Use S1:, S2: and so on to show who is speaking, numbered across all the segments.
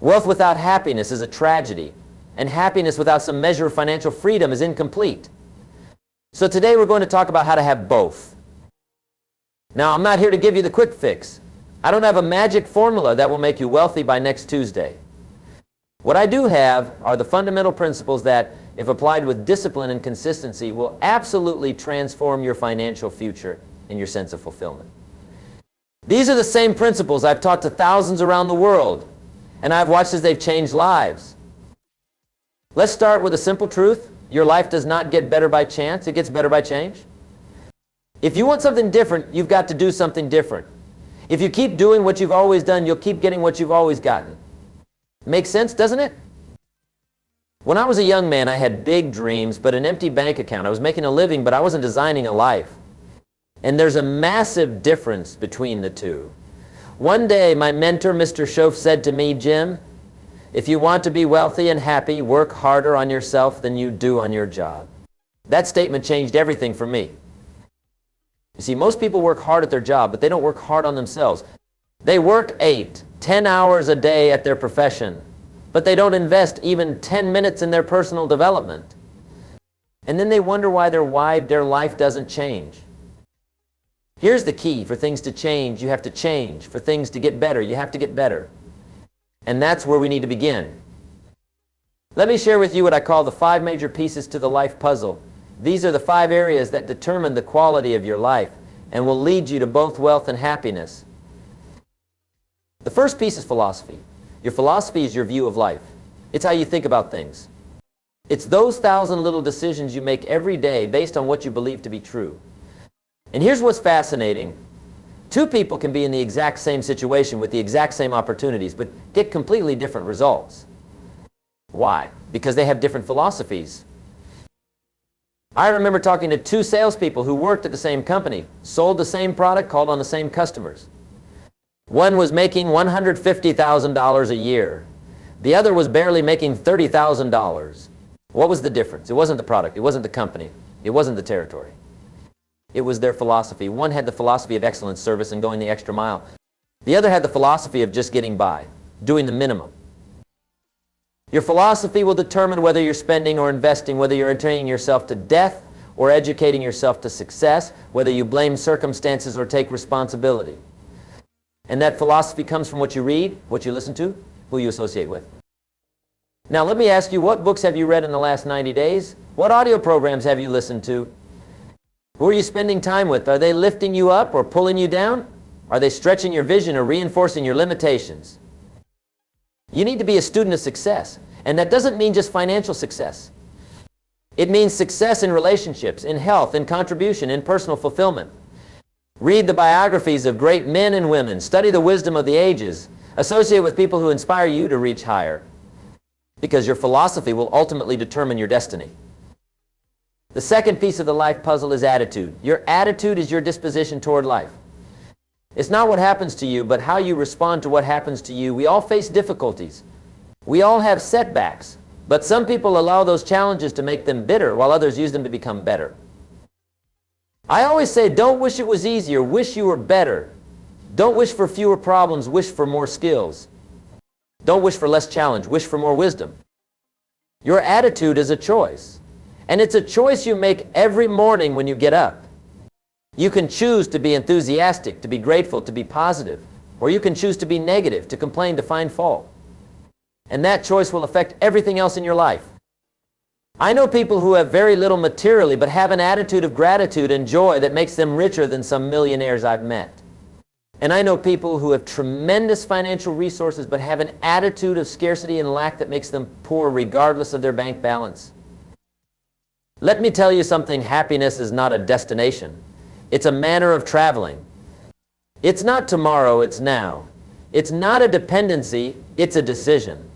S1: Wealth without happiness is a tragedy, and happiness without some measure of financial freedom is incomplete. So today we're going to talk about how to have both. Now, I'm not here to give you the quick fix. I don't have a magic formula that will make you wealthy by next Tuesday. What I do have are the fundamental principles that, if applied with discipline and consistency, will absolutely transform your financial future and your sense of fulfillment. These are the same principles I've taught to thousands around the world, and I've watched as they've changed lives. Let's start with a simple truth. Your life does not get better by chance. It gets better by change. If you want something different, you've got to do something different. If you keep doing what you've always done, you'll keep getting what you've always gotten. Makes sense, doesn't it? When I was a young man, I had big dreams, but an empty bank account. I was making a living, but I wasn't designing a life. And there's a massive difference between the two. One day, my mentor, Mr. Schoaf, said to me, "Jim, if you want to be wealthy and happy, work harder on yourself than you do on your job." That statement changed everything for me. You see, most people work hard at their job, but they don't work hard on themselves. They work 8, 10 hours a day at their profession, but they don't invest even 10 minutes in their personal development. And then they wonder why their life doesn't change. Here's the key. For things to change, you have to change. For things to get better, you have to get better. And that's where we need to begin. Let me share with you what I call the 5 major pieces to the life puzzle. These are the 5 areas that determine the quality of your life and will lead you to both wealth and happiness. The first piece is philosophy. Your philosophy is your view of life. It's how you think about things. It's those 1,000 little decisions you make every day based on what you believe to be true. And here's what's fascinating. 2 people can be in the exact same situation with the exact same opportunities, but get completely different results. Why? Because they have different philosophies. I remember talking to 2 salespeople who worked at the same company, sold the same product, called on the same customers. One was making $150,000 a year. The other was barely making $30,000. What was the difference? It wasn't the product. It wasn't the company. It wasn't the territory. It was their philosophy. One had the philosophy of excellent service and going the extra mile. The other had the philosophy of just getting by, doing the minimum. Your philosophy will determine whether you're spending or investing, whether you're entertaining yourself to death or educating yourself to success, whether you blame circumstances or take responsibility. And that philosophy comes from what you read, what you listen to, who you associate with. Now let me ask you, what books have you read in the last 90 days? What audio programs have you listened to? Who are you spending time with? Are they lifting you up or pulling you down? Are they stretching your vision or reinforcing your limitations? You need to be a student of success. And that doesn't mean just financial success. It means success in relationships, in health, in contribution, in personal fulfillment. Read the biographies of great men and women. Study the wisdom of the ages. Associate with people who inspire you to reach higher. Because your philosophy will ultimately determine your destiny. The second piece of the life puzzle is attitude. Your attitude is your disposition toward life. It's not what happens to you, but how you respond to what happens to you. We all face difficulties. We all have setbacks. But some people allow those challenges to make them bitter, while others use them to become better. I always say, don't wish it was easier, wish you were better. Don't wish for fewer problems, wish for more skills. Don't wish for less challenge, wish for more wisdom. Your attitude is a choice. And it's a choice you make every morning when you get up. You can choose to be enthusiastic, to be grateful, to be positive. Or you can choose to be negative, to complain, to find fault. And that choice will affect everything else in your life. I know people who have very little materially, but have an attitude of gratitude and joy that makes them richer than some millionaires I've met. And I know people who have tremendous financial resources, but have an attitude of scarcity and lack that makes them poor regardless of their bank balance. Let me tell you something, happiness is not a destination. It's a manner of traveling. It's not tomorrow, it's now. It's not a dependency, it's a decision.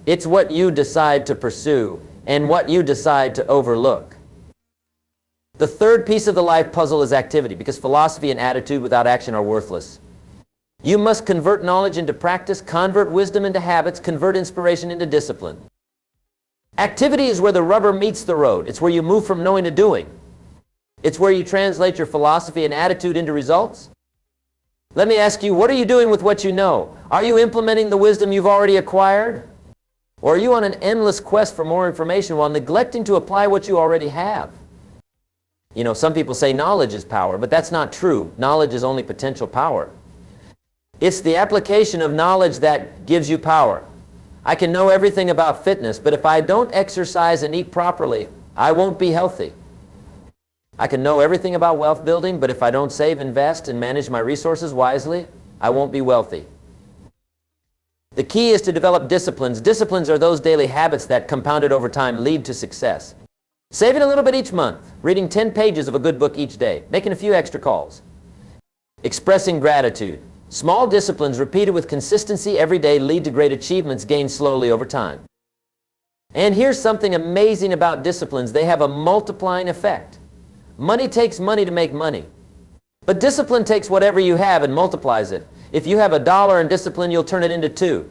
S1: It's what you decide to pursue and what you decide to overlook. The third piece of the life puzzle is activity, because philosophy and attitude without action are worthless. You must convert knowledge into practice, convert wisdom into habits, convert inspiration into discipline. Activity is where the rubber meets the road. It's where you move from knowing to doing. It's where you translate your philosophy and attitude into results. Let me ask you, what are you doing with what you know? Are you implementing the wisdom you've already acquired? Or are you on an endless quest for more information while neglecting to apply what you already have? You know, some people say knowledge is power, but that's not true. Knowledge is only potential power. It's the application of knowledge that gives you power. I can know everything about fitness, but if I don't exercise and eat properly, I won't be healthy. I can know everything about wealth building, but if I don't save, invest, and manage my resources wisely, I won't be wealthy. The key is to develop disciplines. Disciplines are those daily habits that, compounded over time, lead to success. Saving a little bit each month, reading 10 pages of a good book each day, making a few extra calls. Expressing gratitude. Small disciplines repeated with consistency every day lead to great achievements gained slowly over time. And here's something amazing about disciplines. They have a multiplying effect. Money takes money to make money. But discipline takes whatever you have and multiplies it. If you have $1 in discipline, you'll turn it into 2.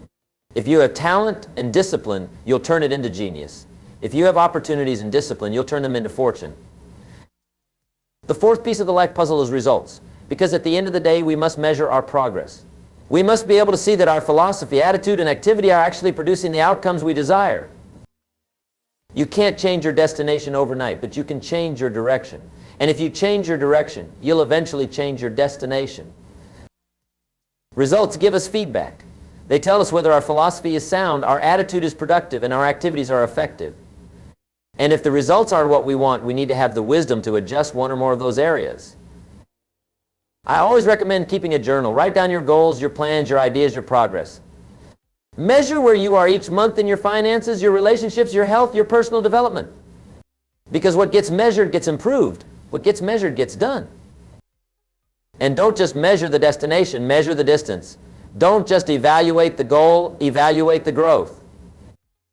S1: If you have talent and discipline, you'll turn it into genius. If you have opportunities and discipline, you'll turn them into fortune. The fourth piece of the life puzzle is results. Because at the end of the day, we must measure our progress. We must be able to see that our philosophy, attitude, and activity are actually producing the outcomes we desire. You can't change your destination overnight, but you can change your direction. And if you change your direction, you'll eventually change your destination. Results give us feedback. They tell us whether our philosophy is sound, our attitude is productive, and our activities are effective. And if the results are what we want, we need to have the wisdom to adjust one or more of those areas. I always recommend keeping a journal. Write down your goals, your plans, your ideas, your progress. Measure where you are each month in your finances, your relationships, your health, your personal development. Because what gets measured gets improved. What gets measured gets done. And don't just measure the destination, measure the distance. Don't just evaluate the goal, evaluate the growth.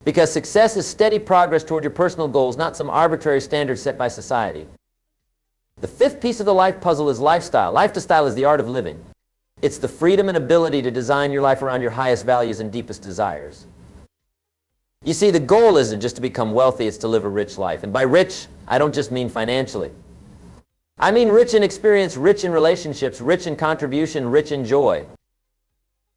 S1: Because success is steady progress toward your personal goals, not some arbitrary standard set by society. The fifth piece of the life puzzle is lifestyle. Lifestyle is the art of living. It's the freedom and ability to design your life around your highest values and deepest desires. You see, the goal isn't just to become wealthy, it's to live a rich life. And by rich, I don't just mean financially. I mean rich in experience, rich in relationships, rich in contribution, rich in joy.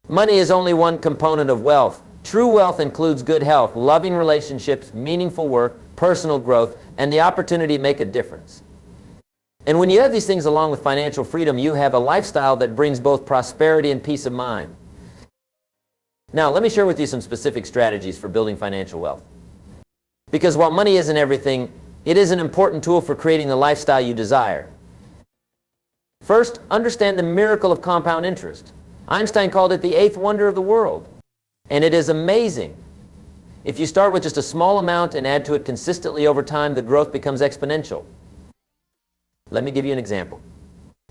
S1: Money is only one component of wealth. True wealth includes good health, loving relationships, meaningful work, personal growth, and the opportunity to make a difference. And when you have these things along with financial freedom, you have a lifestyle that brings both prosperity and peace of mind. Now, let me share with you some specific strategies for building financial wealth. Because while money isn't everything, it is an important tool for creating the lifestyle you desire. First, understand the miracle of compound interest. Einstein called it the eighth wonder of the world. And it is amazing. If you start with just a small amount and add to it consistently over time, the growth becomes exponential. Let me give you an example.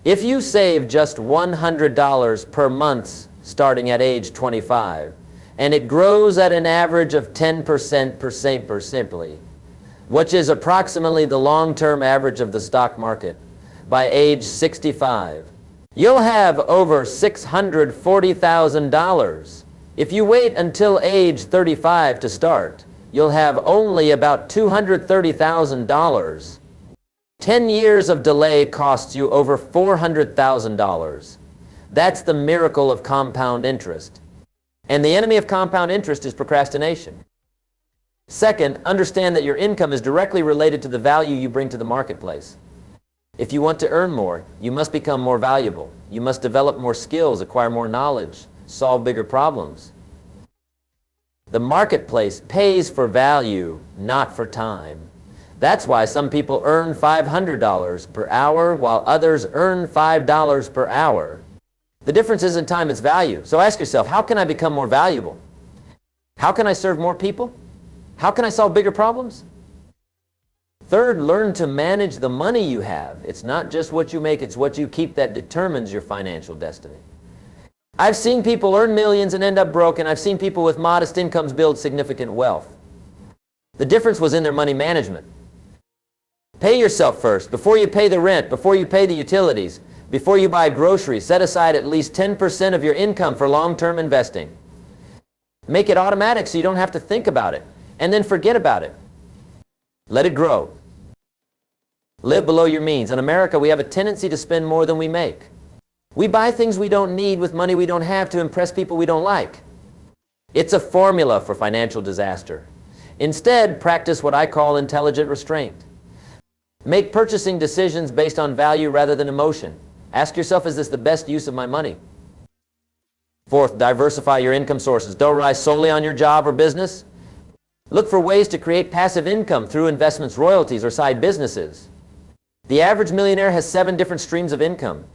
S1: If you save just $100 per month starting at age 25, and it grows at an average of 10% per simply, which is approximately the long-term average of the stock market, by age 65, you'll have over $640,000. If you wait until age 35 to start, you'll have only about $230,000. 10 years of delay costs you over $400,000. That's the miracle of compound interest. And the enemy of compound interest is procrastination. Second, understand that your income is directly related to the value you bring to the marketplace. If you want to earn more, you must become more valuable. You must develop more skills, acquire more knowledge, solve bigger problems. The marketplace pays for value, not for time. That's why some people earn $500 per hour while others earn $5 per hour. The difference isn't time, it's value. So ask yourself, how can I become more valuable? How can I serve more people? How can I solve bigger problems? Third, learn to manage the money you have. It's not just what you make, it's what you keep that determines your financial destiny. I've seen people earn millions and end up broke, and I've seen people with modest incomes build significant wealth. The difference was in their money management. Pay yourself first. Before you pay the rent, before you pay the utilities, before you buy groceries, set aside at least 10% of your income for long-term investing. Make it automatic so you don't have to think about it, and then forget about it. Let it grow. Live below your means. In America, we have a tendency to spend more than we make. We buy things we don't need with money we don't have to impress people we don't like. It's a formula for financial disaster. Instead, practice what I call intelligent restraint. Make purchasing decisions based on value rather than emotion. Ask yourself, is this the best use of my money? Fourth, diversify your income sources. Don't rely solely on your job or business. Look for ways to create passive income through investments, royalties, or side businesses. The average millionaire has 7 different streams of income.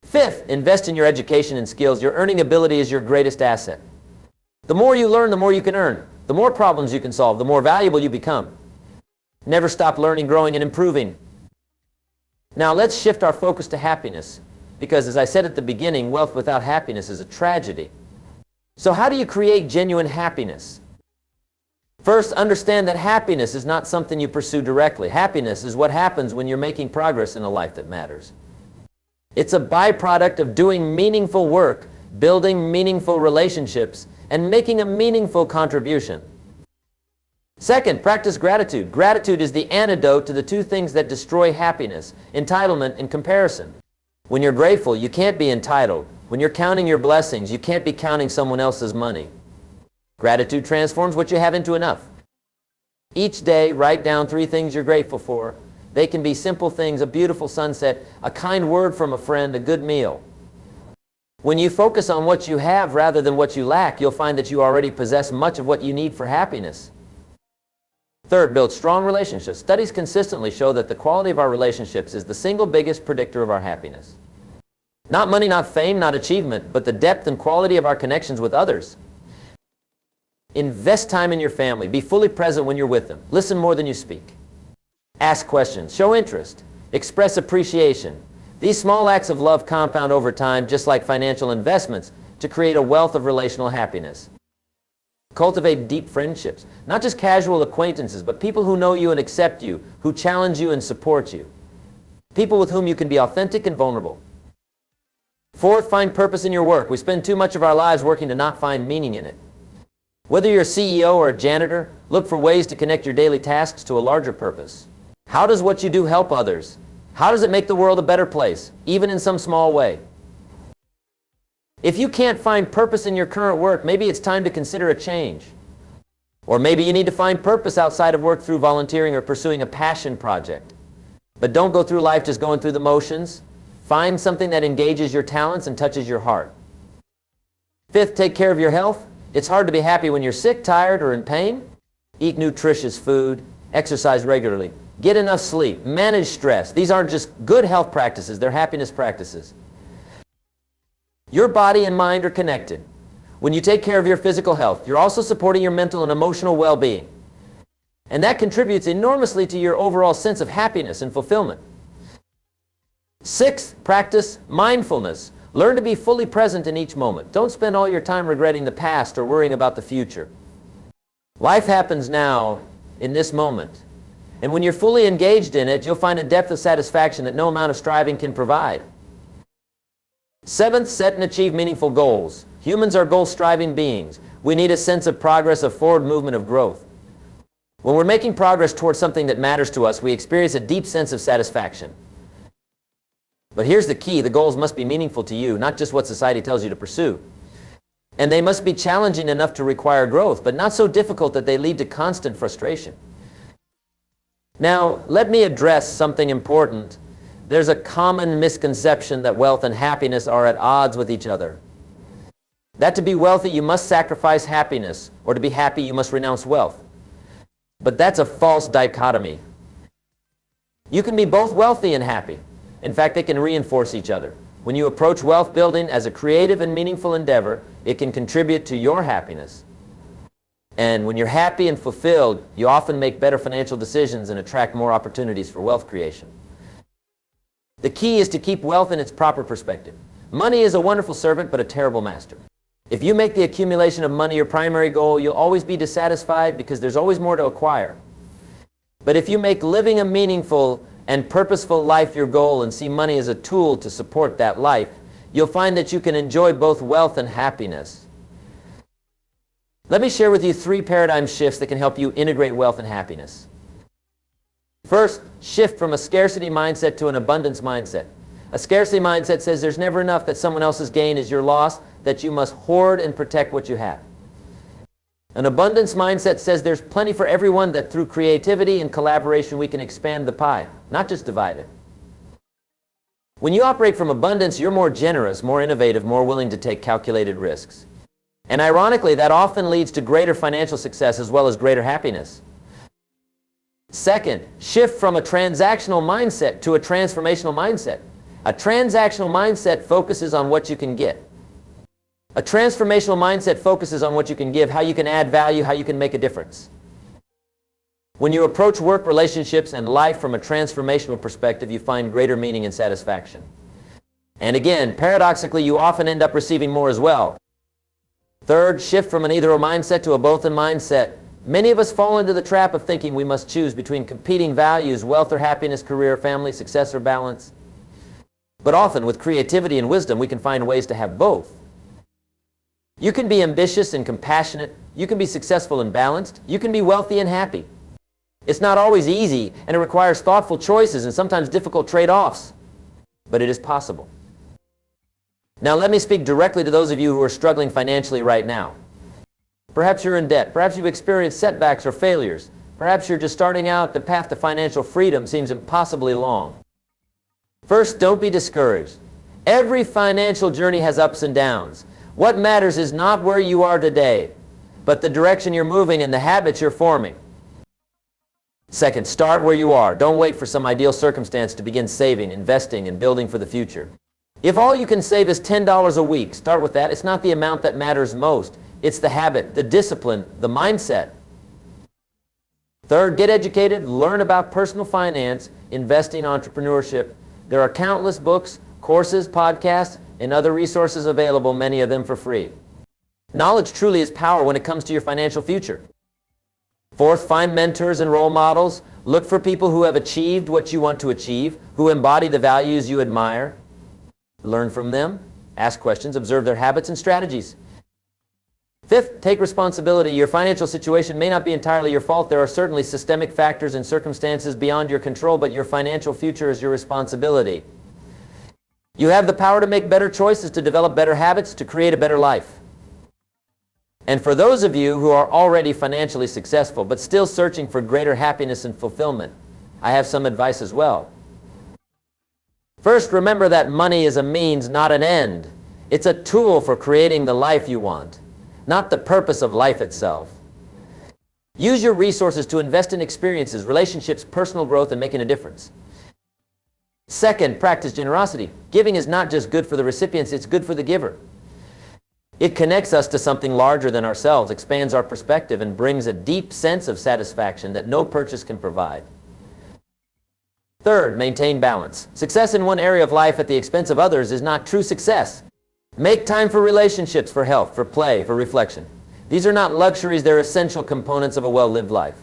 S1: Fifth, invest in your education and skills. Your earning ability is your greatest asset. The more you learn, the more you can earn. The more problems you can solve, the more valuable you become. Never stop learning, growing, and improving. Now let's shift our focus to happiness, because as I said at the beginning, wealth without happiness is a tragedy. So how do you create genuine happiness? First, understand that happiness is not something you pursue directly. Happiness is what happens when you're making progress in a life that matters. It's a byproduct of doing meaningful work, building meaningful relationships, and making a meaningful contribution. Second, practice gratitude. Gratitude is the antidote to the 2 things that destroy happiness: entitlement and comparison. When you're grateful, you can't be entitled. When you're counting your blessings, you can't be counting someone else's money. Gratitude transforms what you have into enough. Each day, write down 3 things you're grateful for. They can be simple things: a beautiful sunset, a kind word from a friend, a good meal. When you focus on what you have rather than what you lack, you'll find that you already possess much of what you need for happiness. Third, build strong relationships. Studies consistently show that the quality of our relationships is the single biggest predictor of our happiness. Not money, not fame, not achievement, but the depth and quality of our connections with others. Invest time in your family. Be fully present when you're with them. Listen more than you speak. Ask questions. Show interest. Express appreciation. These small acts of love compound over time, just like financial investments, to create a wealth of relational happiness. Cultivate deep friendships. Not just casual acquaintances, but people who know you and accept you, who challenge you and support you. People with whom you can be authentic and vulnerable. Fourth, find purpose in your work. We spend too much of our lives working to not find meaning in it. Whether you're a CEO or a janitor, look for ways to connect your daily tasks to a larger purpose. How does what you do help others? How does it make the world a better place, even in some small way? If you can't find purpose in your current work, maybe it's time to consider a change. Or maybe you need to find purpose outside of work through volunteering or pursuing a passion project. But don't go through life just going through the motions. Find something that engages your talents and touches your heart. Fifth, take care of your health. It's hard to be happy when you're sick, tired, or in pain. Eat nutritious food. Exercise regularly. Get enough sleep. Manage stress. These aren't just good health practices, they're happiness practices. Your body and mind are connected. When you take care of your physical health, you're also supporting your mental and emotional well-being. And that contributes enormously to your overall sense of happiness and fulfillment. Sixth, practice mindfulness. Learn to be fully present in each moment. Don't spend all your time regretting the past or worrying about the future. Life happens now, in this moment. And when you're fully engaged in it, you'll find a depth of satisfaction that no amount of striving can provide. Seventh, set and achieve meaningful goals. Humans are goal-striving beings. We need a sense of progress, of forward movement, of growth. When we're making progress towards something that matters to us, we experience a deep sense of satisfaction. But here's the key: the goals must be meaningful to you, not just what society tells you to pursue. And they must be challenging enough to require growth, but not so difficult that they lead to constant frustration. Now, let me address something important. There's a common misconception that wealth and happiness are at odds with each other. That to be wealthy, you must sacrifice happiness, or to be happy, you must renounce wealth. But that's a false dichotomy. You can be both wealthy and happy. In fact, they can reinforce each other. When you approach wealth building as a creative and meaningful endeavor, it can contribute to your happiness. And when you're happy and fulfilled, you often make better financial decisions and attract more opportunities for wealth creation. The key is to keep wealth in its proper perspective. Money is a wonderful servant, but a terrible master. If you make the accumulation of money your primary goal, you'll always be dissatisfied because there's always more to acquire. But if you make living a meaningful and purposeful life your goal and see money as a tool to support that life, you'll find that you can enjoy both wealth and happiness. Let me share with you 3 paradigm shifts that can help you integrate wealth and happiness. First, shift from a scarcity mindset to an abundance mindset. A scarcity mindset says there's never enough, that someone else's gain is your loss, that you must hoard and protect what you have. An abundance mindset says there's plenty for everyone, that through creativity and collaboration we can expand the pie, not just divide it. When you operate from abundance, you're more generous, more innovative, more willing to take calculated risks. And ironically, that often leads to greater financial success as well as greater happiness. Second, shift from a transactional mindset to a transformational mindset. A transactional mindset focuses on what you can get. A transformational mindset focuses on what you can give, how you can add value, how you can make a difference. When you approach work, relationships, and life from a transformational perspective, you find greater meaning and satisfaction. And again, paradoxically, you often end up receiving more as well. Third, shift from an either-or mindset to a both-and mindset. Many of us fall into the trap of thinking we must choose between competing values, wealth or happiness, career, family, success or balance. But often, with creativity and wisdom, we can find ways to have both. You can be ambitious and compassionate. You can be successful and balanced. You can be wealthy and happy. It's not always easy, and it requires thoughtful choices and sometimes difficult trade-offs. But it is possible. Now let me speak directly to those of you who are struggling financially right now. Perhaps you're in debt. Perhaps you've experienced setbacks or failures. Perhaps you're just starting out. The path to financial freedom seems impossibly long. First, don't be discouraged. Every financial journey has ups and downs. What matters is not where you are today, but the direction you're moving and the habits you're forming. Second, start where you are. Don't wait for some ideal circumstance to begin saving, investing, and building for the future. If all you can save is $10 a week, start with that. It's not the amount that matters most. It's the habit, the discipline, the mindset. Third, get educated, learn about personal finance, investing, entrepreneurship. There are countless books, courses, podcasts, and other resources available, many of them for free. Knowledge truly is power when it comes to your financial future. Fourth, find mentors and role models. Look for people who have achieved what you want to achieve, who embody the values you admire. Learn from them, ask questions, observe their habits and strategies. Fifth, take responsibility. Your financial situation may not be entirely your fault. There are certainly systemic factors and circumstances beyond your control, but your financial future is your responsibility. You have the power to make better choices, to develop better habits, to create a better life. And for those of you who are already financially successful, but still searching for greater happiness and fulfillment, I have some advice as well. First, remember that money is a means, not an end. It's a tool for creating the life you want, not the purpose of life itself. Use your resources to invest in experiences, relationships, personal growth, and making a difference. Second, practice generosity. Giving is not just good for the recipients, it's good for the giver. It connects us to something larger than ourselves, expands our perspective, and brings a deep sense of satisfaction that no purchase can provide. Third, maintain balance. Success in one area of life at the expense of others is not true success. Make time for relationships, for health, for play, for reflection. These are not luxuries, they're essential components of a well-lived life.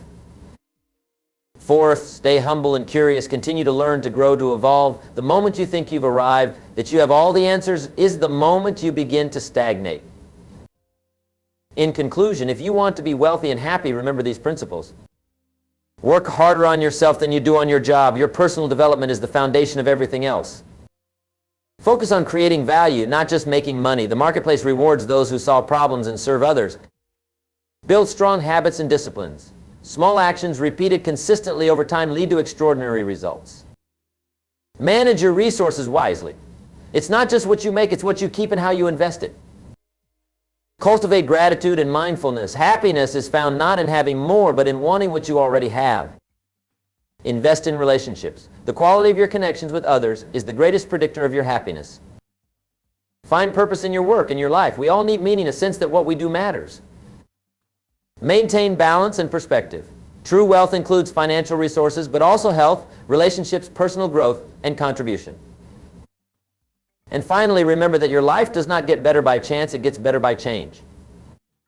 S1: Fourth, stay humble and curious. Continue to learn, to grow, to evolve. The moment you think you've arrived, that you have all the answers, is the moment you begin to stagnate. In conclusion, if you want to be wealthy and happy, remember these principles. Work harder on yourself than you do on your job. Your personal development is the foundation of everything else. Focus on creating value, not just making money. The marketplace rewards those who solve problems and serve others. Build strong habits and disciplines. Small actions repeated consistently over time lead to extraordinary results. Manage your resources wisely. It's not just what you make, it's what you keep and how you invest it. Cultivate gratitude and mindfulness. Happiness is found not in having more, but in wanting what you already have. Invest in relationships. The quality of your connections with others is the greatest predictor of your happiness. Find purpose in your work, in your life. We all need meaning, a sense that what we do matters. Maintain balance and perspective. True wealth includes financial resources, but also health, relationships, personal growth, and contribution. And finally, remember that your life does not get better by chance, it gets better by change.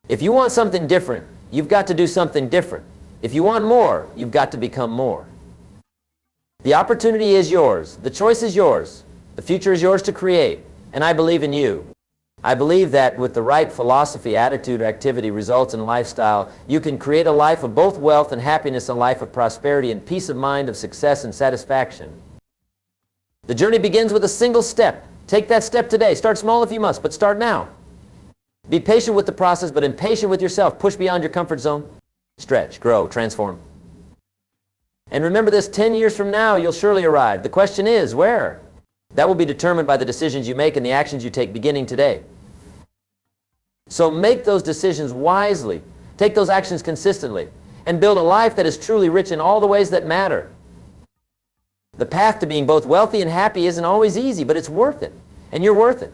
S1: If you want something different, you've got to do something different. If you want more, you've got to become more. The opportunity is yours. The choice is yours. The future is yours to create. And I believe in you. I believe that with the right philosophy, attitude, activity, results, and lifestyle, you can create a life of both wealth and happiness, a life of prosperity and peace of mind, of success and satisfaction. The journey begins with a single step. Take that step today. Start small if you must, but start now. Be patient with the process, but impatient with yourself. Push beyond your comfort zone. Stretch, grow, transform. And remember this, 10 years from now, you'll surely arrive. The question is, where? That will be determined by the decisions you make and the actions you take beginning today. So make those decisions wisely. Take those actions consistently. And build a life that is truly rich in all the ways that matter. The path to being both wealthy and happy isn't always easy, but it's worth it. And you're worth it.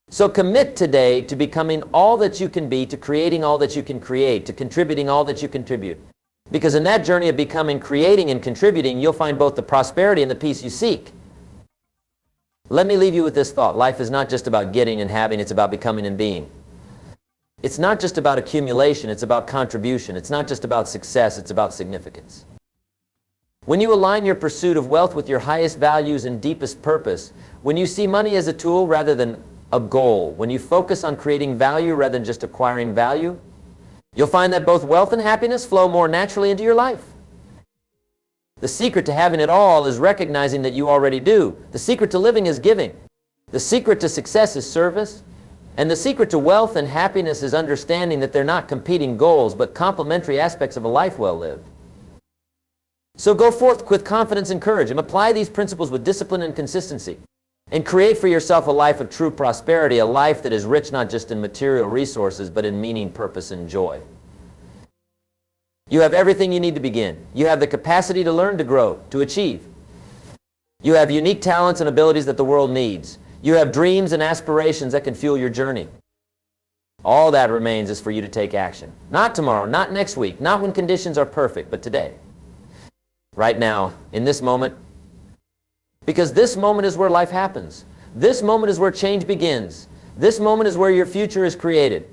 S1: So commit today to becoming all that you can be, to creating all that you can create, to contributing all that you contribute. Because in that journey of becoming, creating, and contributing, you'll find both the prosperity and the peace you seek. Let me leave you with this thought. Life is not just about getting and having, it's about becoming and being. It's not just about accumulation, it's about contribution. It's not just about success, it's about significance. When you align your pursuit of wealth with your highest values and deepest purpose, when you see money as a tool rather than a goal, when you focus on creating value rather than just acquiring value, you'll find that both wealth and happiness flow more naturally into your life. The secret to having it all is recognizing that you already do. The secret to living is giving. The secret to success is service. And the secret to wealth and happiness is understanding that they're not competing goals, but complementary aspects of a life well lived. So go forth with confidence and courage and apply these principles with discipline and consistency. And create for yourself a life of true prosperity, a life that is rich not just in material resources, but in meaning, purpose, and joy. You have everything you need to begin. You have the capacity to learn, to grow, to achieve. You have unique talents and abilities that the world needs. You have dreams and aspirations that can fuel your journey. All that remains is for you to take action. Not tomorrow, not next week, not when conditions are perfect, but today. Right now, in this moment. Because this moment is where life happens. This moment is where change begins. This moment is where your future is created.